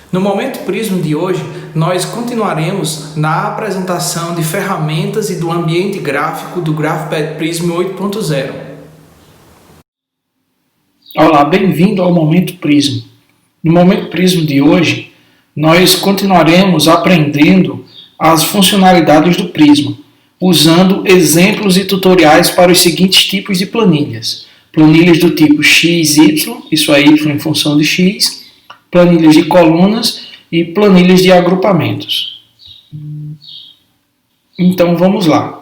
No Momento Prisma de hoje, nós continuaremos na apresentação de ferramentas e do ambiente gráfico do GraphPad Prism 8.0. Olá, bem-vindo ao Momento Prisma. No Momento Prisma de hoje, nós continuaremos aprendendo as funcionalidades do Prisma, usando exemplos e tutoriais para os seguintes tipos de planilhas. Planilhas do tipo x, y, isso é y em função de x, planilhas de colunas e planilhas de agrupamentos. Então vamos lá.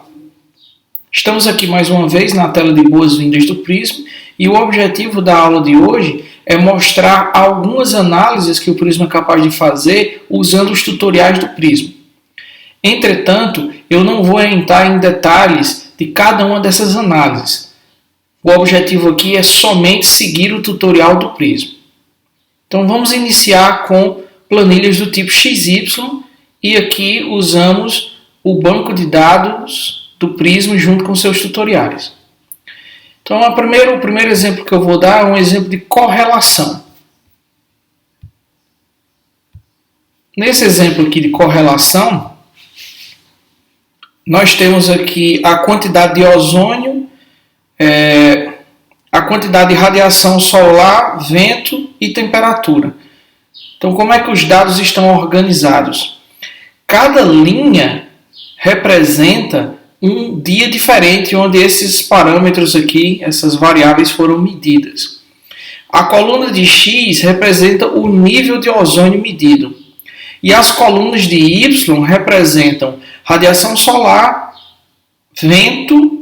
Estamos aqui mais uma vez na tela de boas-vindas do Prisma e o objetivo da aula de hoje é mostrar algumas análises que o Prisma é capaz de fazer usando os tutoriais do Prisma. Entretanto, eu não vou entrar em detalhes de cada uma dessas análises. O objetivo aqui é somente seguir o tutorial do Prisma. Então vamos iniciar com planilhas do tipo XY e aqui usamos o banco de dados do Prisma junto com seus tutoriais. Então o primeiro exemplo que eu vou dar é um exemplo de correlação. Nesse exemplo aqui de correlação, nós temos aqui a quantidade de ozônio, a quantidade de radiação solar, vento e temperatura. Então, como é que os dados estão organizados? Cada linha representa um dia diferente onde esses parâmetros aqui, essas variáveis foram medidas. A coluna de X representa o nível de ozônio medido. E as colunas de Y representam radiação solar, vento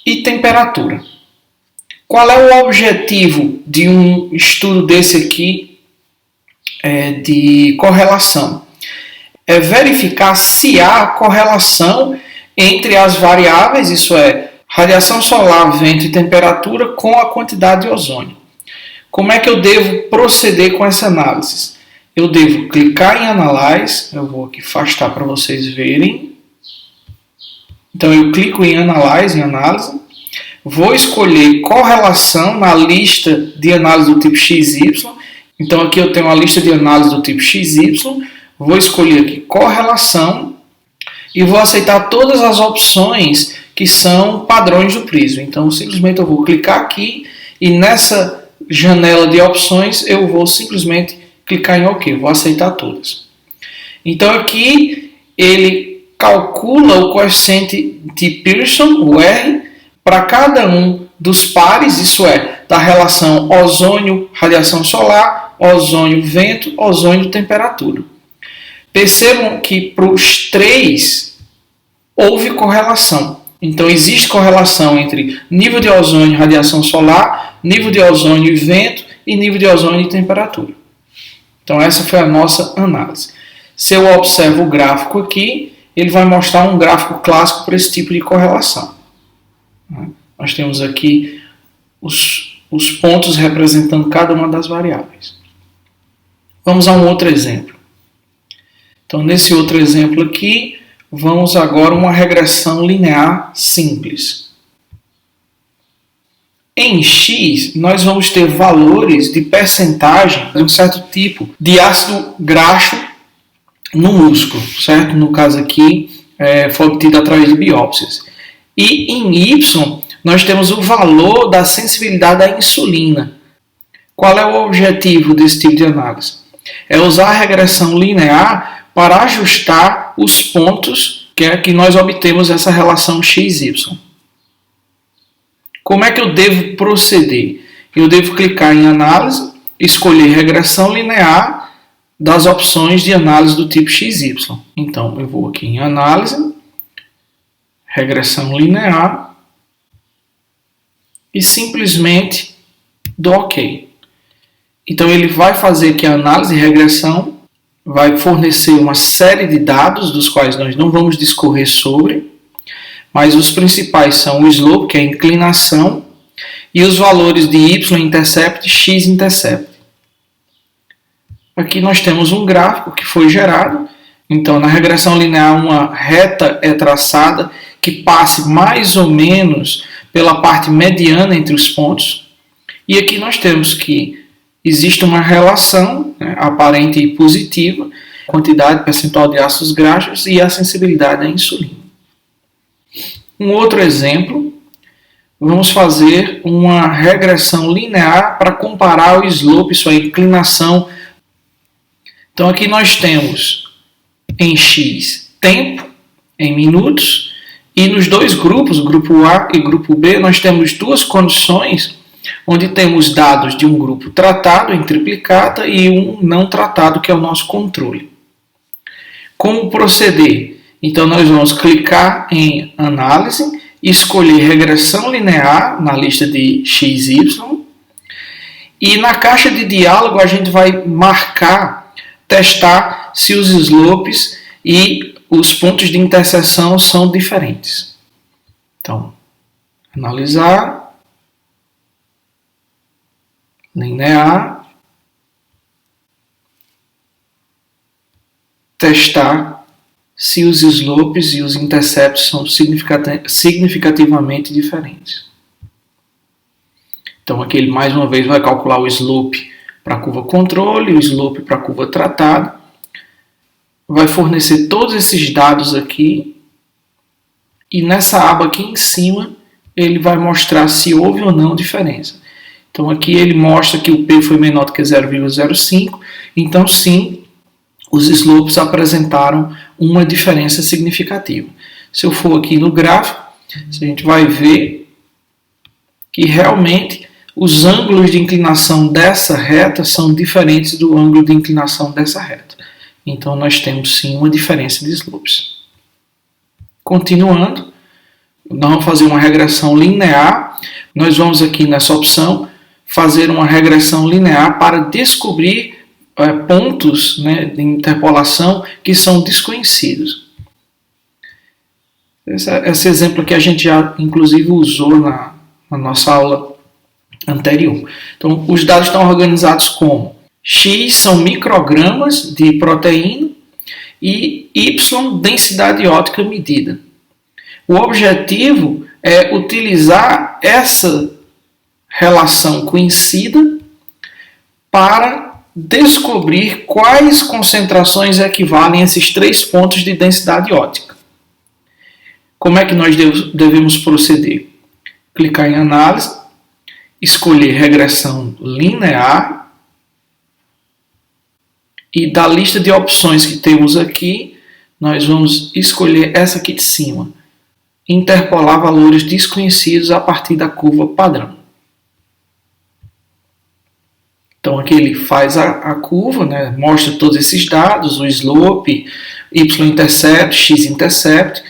e temperatura. Qual é o objetivo de um estudo desse aqui de correlação? É verificar se há correlação entre as variáveis, isso é, radiação solar, vento e temperatura, com a quantidade de ozônio. Como é que eu devo proceder com essa análise? Eu devo clicar em Analyze, eu vou aqui afastar para vocês verem. Então eu clico em Analyze, em Análise. Vou escolher correlação na lista de análise do tipo XY. Então aqui eu tenho uma lista de análise do tipo XY. Vou escolher aqui correlação e vou aceitar todas as opções que são padrões do Prisma. Então simplesmente eu vou clicar aqui e nessa janela de opções eu vou simplesmente clicar em OK. Vou aceitar todas. Então aqui ele calcula o coeficiente de Pearson, o R, para cada um dos pares, isso é, da relação ozônio-radiação solar, ozônio-vento, ozônio-temperatura. Percebam que para os três houve correlação. Então existe correlação entre nível de ozônio e radiação solar, nível de ozônio e vento e nível de ozônio e temperatura. Então essa foi a nossa análise. Se eu observo o gráfico aqui, ele vai mostrar um gráfico clássico para esse tipo de correlação. Nós temos aqui os pontos representando cada uma das variáveis. Vamos a um outro exemplo. Então, nesse outro exemplo aqui, vamos agora a uma regressão linear simples. Em X, nós vamos ter valores de percentagem de um certo tipo de ácido graxo no músculo, certo? No caso aqui, foi obtido através de biópsias. E em Y, nós temos o valor da sensibilidade à insulina. Qual é o objetivo desse tipo de análise? É usar a regressão linear para ajustar os pontos que nós obtemos essa relação XY. Como é que eu devo proceder? Eu devo clicar em Análise, escolher Regressão Linear das opções de análise do tipo XY. Então, eu vou aqui em Análise, Regressão Linear e simplesmente dou OK. Então ele vai fazer aqui a análise e regressão, vai fornecer uma série de dados dos quais nós não vamos discorrer sobre, mas os principais são o slope, que é a inclinação, e os valores de y-intercept e x-intercept. Aqui nós temos um gráfico que foi gerado. Então na regressão linear uma reta é traçada que passe mais ou menos pela parte mediana entre os pontos. E aqui nós temos que existe uma relação, né, aparente e positiva, quantidade percentual de ácidos graxos e a sensibilidade à insulina. Um outro exemplo, vamos fazer uma regressão linear para comparar o slope, sua inclinação. Então aqui nós temos em x tempo, em minutos, e nos dois grupos, grupo A e grupo B, nós temos duas condições onde temos dados de um grupo tratado em triplicata e um não tratado, que é o nosso controle. Como proceder? Então nós vamos clicar em análise, escolher regressão linear na lista de XY e na caixa de diálogo a gente vai marcar, testar se os slopes e os pontos de interseção são diferentes. Então, analisar, linear, testar se os slopes e os intercepts são significativamente diferentes. Então aqui ele mais uma vez vai calcular o slope para a curva controle, o slope para a curva tratada, vai fornecer todos esses dados aqui e nessa aba aqui em cima ele vai mostrar se houve ou não diferença. Então aqui ele mostra que o P foi menor do que 0,05, então sim, os slopes apresentaram uma diferença significativa. Se eu for aqui no gráfico, a gente vai ver que realmente os ângulos de inclinação dessa reta são diferentes do ângulo de inclinação dessa reta. Então nós temos sim uma diferença de slopes. Continuando, nós vamos fazer uma regressão linear. Nós vamos aqui nessa opção fazer uma regressão linear para descobrir pontos, né, de interpolação que são desconhecidos. Esse exemplo aqui a gente já inclusive usou na nossa aula anterior. Então os dados estão organizados como X são microgramas de proteína e Y densidade ótica medida. O objetivo é utilizar essa relação conhecida para descobrir quais concentrações equivalem a esses 3 pontos de densidade ótica. Como é que nós devemos proceder? Clicar em análise, escolher regressão linear e da lista de opções que temos aqui, nós vamos escolher essa aqui de cima, interpolar valores desconhecidos a partir da curva padrão. Então aqui ele faz a curva, né, mostra todos esses dados, o slope, y-intercept, x-intercept,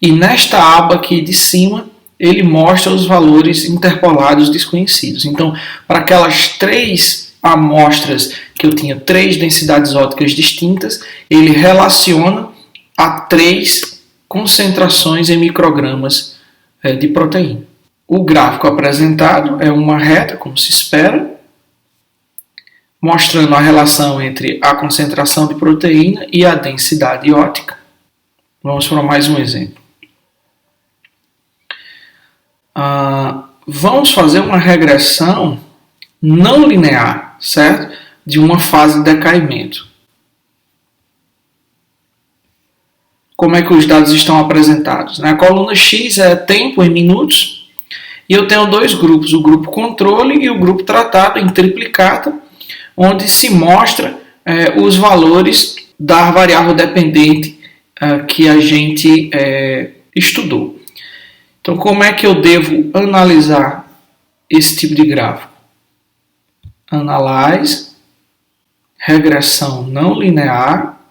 e nesta aba aqui de cima ele mostra os valores interpolados desconhecidos. Então, para aquelas 3 amostras que eu tinha 3 densidades ópticas distintas, ele relaciona a 3 concentrações em microgramas de proteína. O gráfico apresentado é uma reta, como se espera, mostrando a relação entre a concentração de proteína e a densidade óptica. Vamos para mais um exemplo. Vamos fazer uma regressão não linear, certo? De uma fase de decaimento. Como é que os dados estão apresentados? Na coluna X é tempo em minutos, e eu tenho 2 grupos, o grupo controle e o grupo tratado em triplicata, onde se mostra os valores da variável dependente que a gente estudou. Então, como é que eu devo analisar esse tipo de gráfico? Analyze, regressão não linear,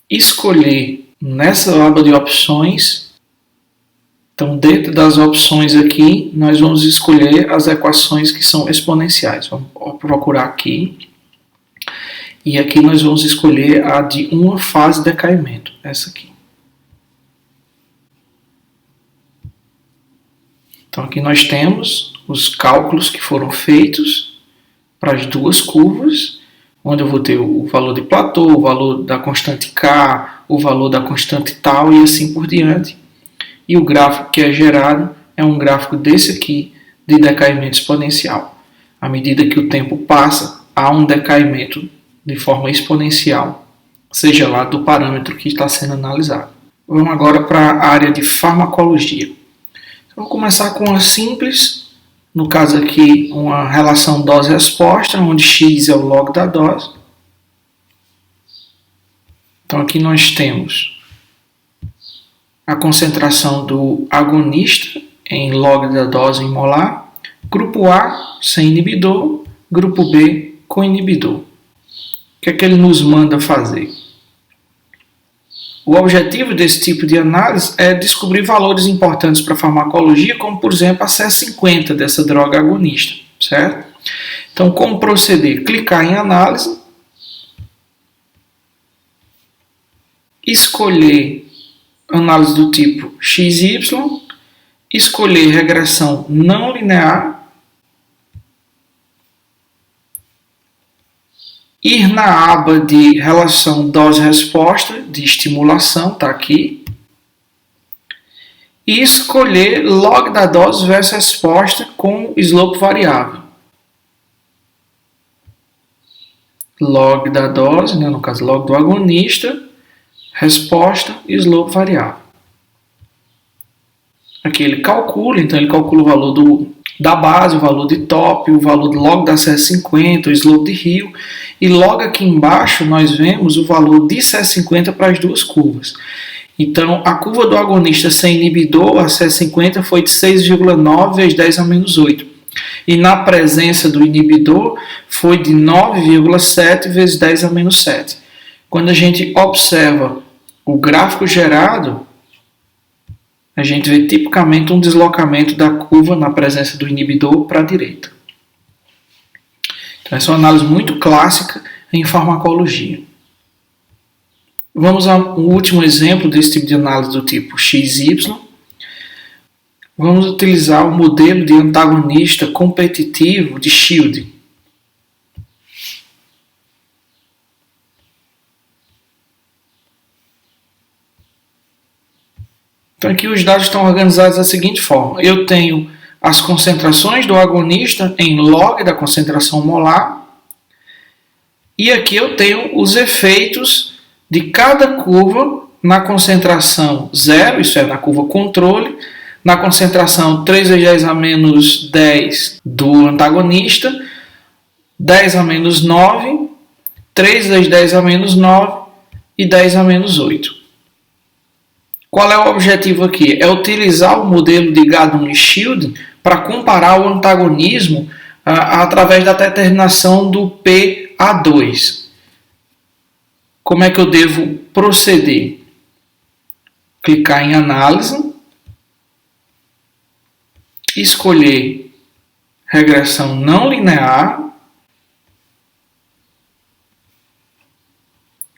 escolher nessa aba de opções. Então, dentro das opções aqui, nós vamos escolher as equações que são exponenciais. Vamos procurar aqui. E aqui nós vamos escolher a de uma fase de decaimento, essa aqui. Então, aqui nós temos os cálculos que foram feitos para as 2 curvas, onde eu vou ter o valor de platô, o valor da constante K, o valor da constante tal e assim por diante. E o gráfico que é gerado é um gráfico desse aqui, de decaimento exponencial. À medida que o tempo passa, há um decaimento de forma exponencial, seja lá do parâmetro que está sendo analisado. Vamos agora para a área de farmacologia. Vou começar com uma simples, no caso aqui, uma relação dose-resposta, onde x é o log da dose. Então aqui nós temos a concentração do agonista em log da dose em molar, grupo A sem inibidor, grupo B com inibidor. O que é que ele nos manda fazer? O objetivo desse tipo de análise é descobrir valores importantes para a farmacologia, como por exemplo a C50 dessa droga agonista, certo? Então, como proceder? Clicar em análise, escolher análise do tipo XY, escolher regressão não linear, ir na aba de relação dose-resposta, de estimulação, está aqui, e escolher log da dose versus resposta com slope variável. Log da dose, né, no caso log do agonista, resposta e slope variável. Aqui ele calcula, então ele calcula o valor da base, o valor de top, o valor do log da CS50, o slope de Rio, e logo aqui embaixo nós vemos o valor de CS50 para as duas curvas. Então a curva do agonista sem inibidor, a CS50, foi de 6,9 vezes 10 a menos 8. E na presença do inibidor foi de 9,7 vezes 10 a menos 7. Quando a gente observa o gráfico gerado, a gente vê tipicamente um deslocamento da curva na presença do inibidor para a direita. Então, essa é uma análise muito clássica em farmacologia. Vamos ao último exemplo desse tipo de análise do tipo XY. Vamos utilizar o modelo de antagonista competitivo de Shield. Então aqui os dados estão organizados da seguinte forma. Eu tenho as concentrações do agonista em log da concentração molar. E aqui eu tenho os efeitos de cada curva na concentração 0, isso é, na curva controle, na concentração 3 vezes 10 a menos 10 do antagonista, 10 a menos 9, 3 vezes 10 a menos 9 e 10 a menos 8. Qual é o objetivo aqui? É utilizar o modelo de Gadon e Shield para comparar o antagonismo através da determinação do PA2. Como é que eu devo proceder? Clicar em análise, escolher regressão não linear,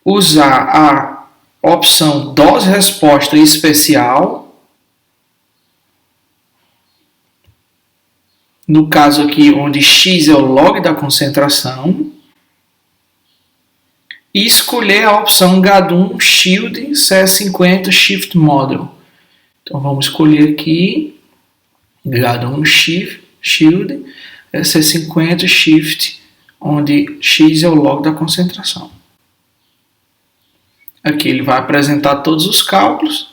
usar a opção dose-resposta especial, no caso aqui onde x é o log da concentração, e escolher a opção Gadon Shield CS50 Shift Model. Então vamos escolher aqui Gadon Shield C50 Shift, onde x é o log da concentração. Aqui ele vai apresentar todos os cálculos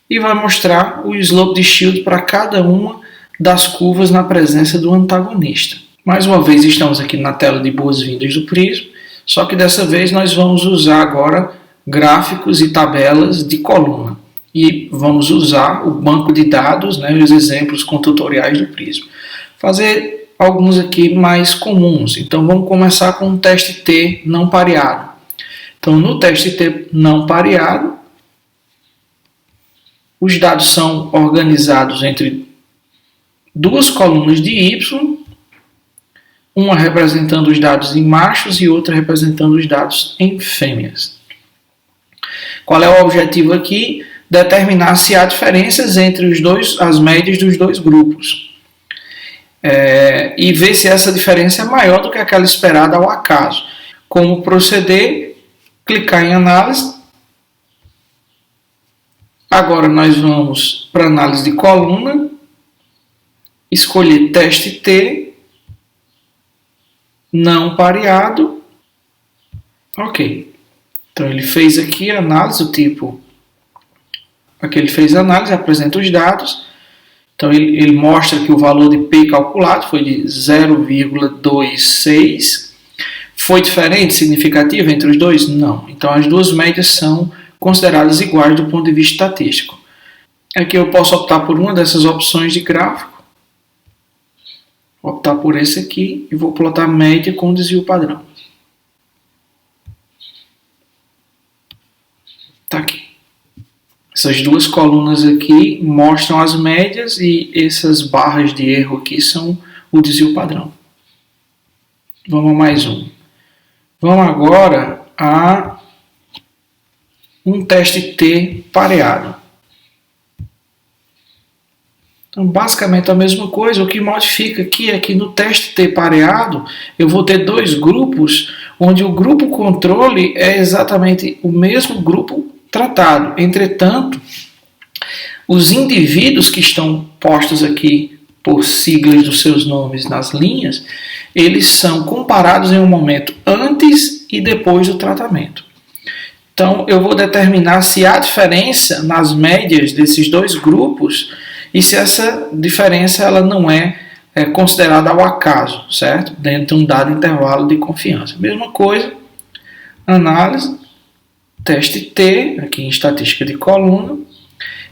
e vai mostrar o slope de Shield para cada uma das curvas na presença do antagonista. Mais uma vez estamos aqui na tela de boas-vindas do Prisma, só que dessa vez nós vamos usar agora gráficos e tabelas de coluna. E vamos usar o banco de dados, né, os exemplos com tutoriais do Prisma. Fazer alguns aqui mais comuns. Então vamos começar com um teste T não pareado. Então, no teste T não pareado, os dados são organizados entre duas colunas de Y, uma representando os dados em machos e outra representando os dados em fêmeas. Qual é o objetivo aqui? Determinar se há diferenças entre as médias dos dois grupos. E ver se essa diferença é maior do que aquela esperada ao acaso. Como proceder? Clicar em análise. Agora nós vamos para análise de coluna, escolher teste T, não pareado. Ok. Então ele fez aqui a análise do tipo. Aqui ele fez a análise, apresenta os dados. Então ele mostra que o valor de P calculado foi de 0,26. Foi diferente, significativo entre os dois? Não. Então as duas médias são consideradas iguais do ponto de vista estatístico. Aqui eu posso optar por uma dessas opções de gráfico. Vou optar por esse aqui e vou plotar a média com desvio padrão. Está aqui. Essas duas colunas aqui mostram as médias e essas barras de erro aqui são o desvio padrão. Vamos a mais um. Vamos agora a um teste T pareado. Então, basicamente a mesma coisa. O que modifica aqui é que no teste T pareado eu vou ter dois grupos, onde o grupo controle é exatamente o mesmo grupo tratado. Entretanto, os indivíduos que estão postos aqui por siglas dos seus nomes nas linhas, eles são comparados em um momento antes e depois do tratamento. Então, eu vou determinar se há diferença nas médias desses dois grupos e se essa diferença ela não é considerada ao acaso, certo? Dentro de um dado intervalo de confiança. Mesma coisa, análise, teste T, aqui em estatística de coluna,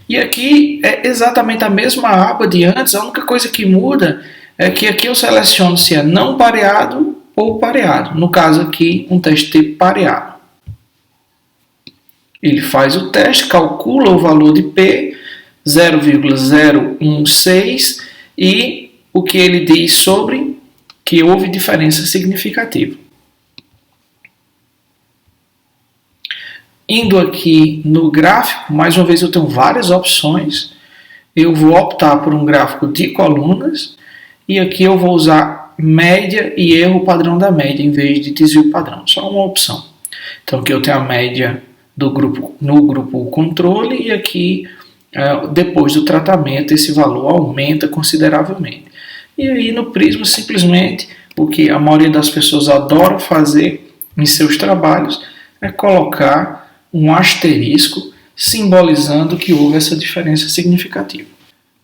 e aqui é exatamente a mesma aba de antes, a única coisa que muda é que aqui eu seleciono se é não pareado ou pareado, no caso aqui um teste T pareado. Ele faz o teste, calcula o valor de P, 0,016, e o que ele diz sobre que houve diferença significativa. Indo aqui no gráfico, mais uma vez eu tenho várias opções. Eu vou optar por um gráfico de colunas e aqui eu vou usar média e erro padrão da média em vez de desvio padrão. Só uma opção. Então aqui eu tenho a média do grupo, no grupo controle e aqui depois do tratamento esse valor aumenta consideravelmente. E aí no Prisma simplesmente o que a maioria das pessoas adora fazer em seus trabalhos é colocar um asterisco simbolizando que houve essa diferença significativa.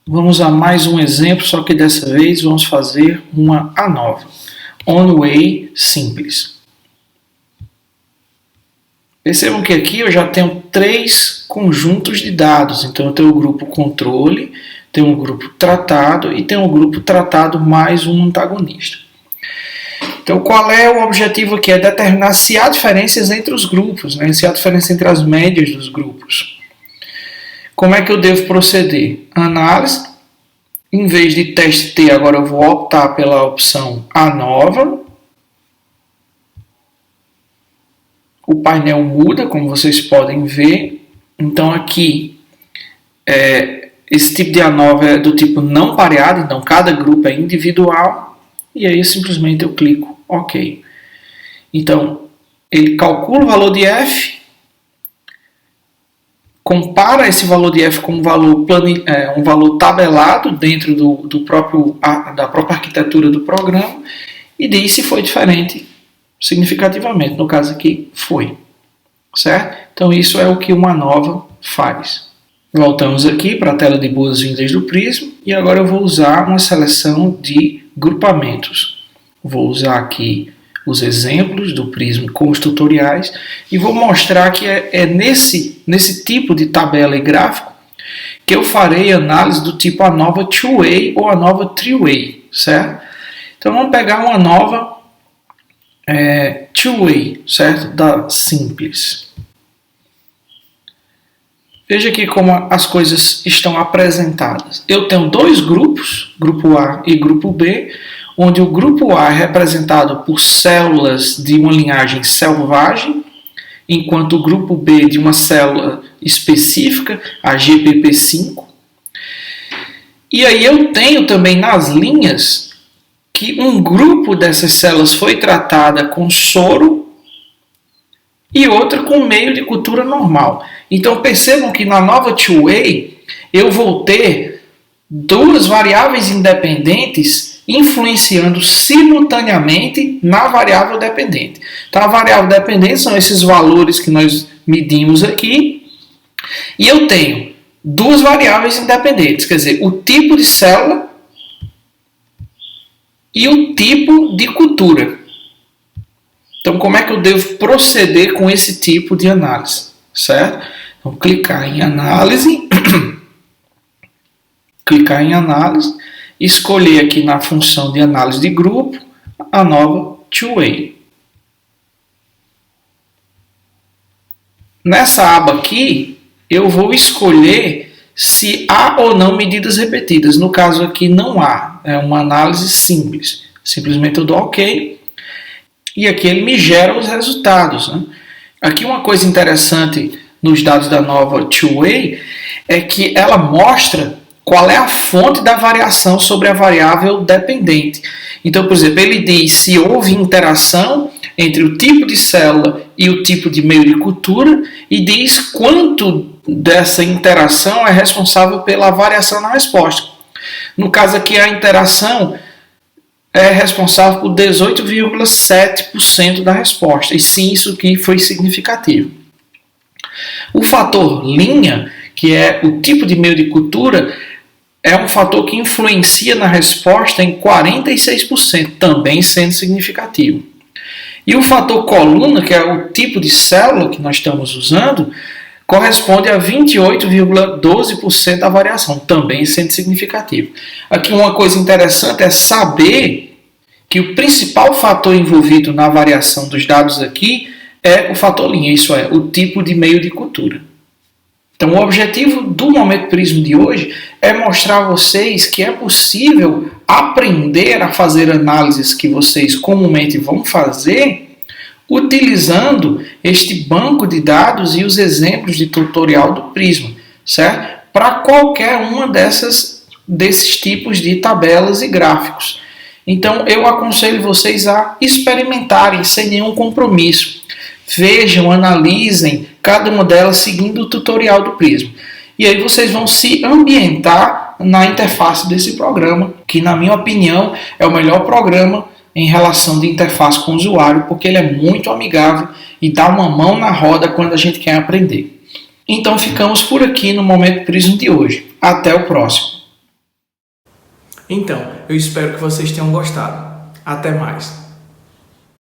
Vamos a mais um exemplo, só que dessa vez vamos fazer uma ANOVA, On-Way simples. Percebam que aqui eu já tenho três conjuntos de dados, então eu tenho o grupo controle, tenho o grupo tratado e tenho o grupo tratado mais um antagonista. Então, qual é o objetivo aqui? É determinar se há diferenças entre os grupos, né? Se há diferença entre as médias dos grupos. Como é que eu devo proceder? Análise. Em vez de teste T, agora eu vou optar pela opção ANOVA. O painel muda, como vocês podem ver. Então, aqui, esse tipo de ANOVA é do tipo não pareado, então cada grupo é individual. E aí simplesmente eu clico OK. Então, ele calcula o valor de F, compara esse valor de F com um valor tabelado dentro da própria arquitetura do programa e diz se foi diferente significativamente. No caso aqui, foi. Certo? Então, isso é o que uma ANOVA faz. Voltamos aqui para a tela de boas-vindas do Prisma e agora eu vou usar uma seleção de grupamentos. Vou usar aqui os exemplos do Prisma com os tutoriais e vou mostrar que é nesse tipo de tabela e gráfico que eu farei análise do tipo ANOVA Two-Way ou ANOVA Three-Way, certo? Então vamos pegar uma ANOVA Two-Way, certo? Da simples. Veja aqui como as coisas estão apresentadas. Eu tenho dois grupos, grupo A e grupo B, onde o grupo A é representado por células de uma linhagem selvagem, enquanto o grupo B de uma célula específica, a GPP5. E aí eu tenho também nas linhas que um grupo dessas células foi tratada com soro e outra com meio de cultura normal. Então percebam que na ANOVA Two-Way eu vou ter duas variáveis independentes influenciando simultaneamente na variável dependente. Então, a variável dependente são esses valores que nós medimos aqui, e eu tenho duas variáveis independentes, quer dizer, o tipo de célula e o tipo de cultura. Então, como é que eu devo proceder com esse tipo de análise? Certo? Então, clicar em análise, escolher aqui na função de análise de grupo a nova Two-Way. Nessa aba aqui, eu vou escolher se há ou não medidas repetidas. No caso aqui não há, é uma análise simples. Simplesmente eu dou OK e aqui ele me gera os resultados, né? Aqui uma coisa interessante nos dados da nova Two-Way é que ela mostra qual é a fonte da variação sobre a variável dependente. Então, por exemplo, ele diz se houve interação entre o tipo de célula e o tipo de meio de cultura e diz quanto dessa interação é responsável pela variação na resposta. No caso aqui, a interação é responsável por 18,7% da resposta. E sim, isso aqui foi significativo. O fator linha, que é o tipo de meio de cultura, é um fator que influencia na resposta em 46%, também sendo significativo. E o fator coluna, que é o tipo de célula que nós estamos usando, corresponde a 28,12% da variação, também sendo significativo. Aqui uma coisa interessante é saber que o principal fator envolvido na variação dos dados aqui é o fator linha, isso é, o tipo de meio de cultura. Então, o objetivo do Momento Prisma de hoje é mostrar a vocês que é possível aprender a fazer análises que vocês comumente vão fazer utilizando este banco de dados e os exemplos de tutorial do Prisma, certo? Para qualquer uma desses tipos de tabelas e gráficos. Então, eu aconselho vocês a experimentarem sem nenhum compromisso. Vejam, analisem cada uma delas seguindo o tutorial do Prisma. E aí vocês vão se ambientar na interface desse programa, que na minha opinião é o melhor programa em relação de interface com o usuário, porque ele é muito amigável e dá uma mão na roda quando a gente quer aprender. Então ficamos por aqui no Momento Prisma de hoje. Até o próximo. Então, eu espero que vocês tenham gostado. Até mais.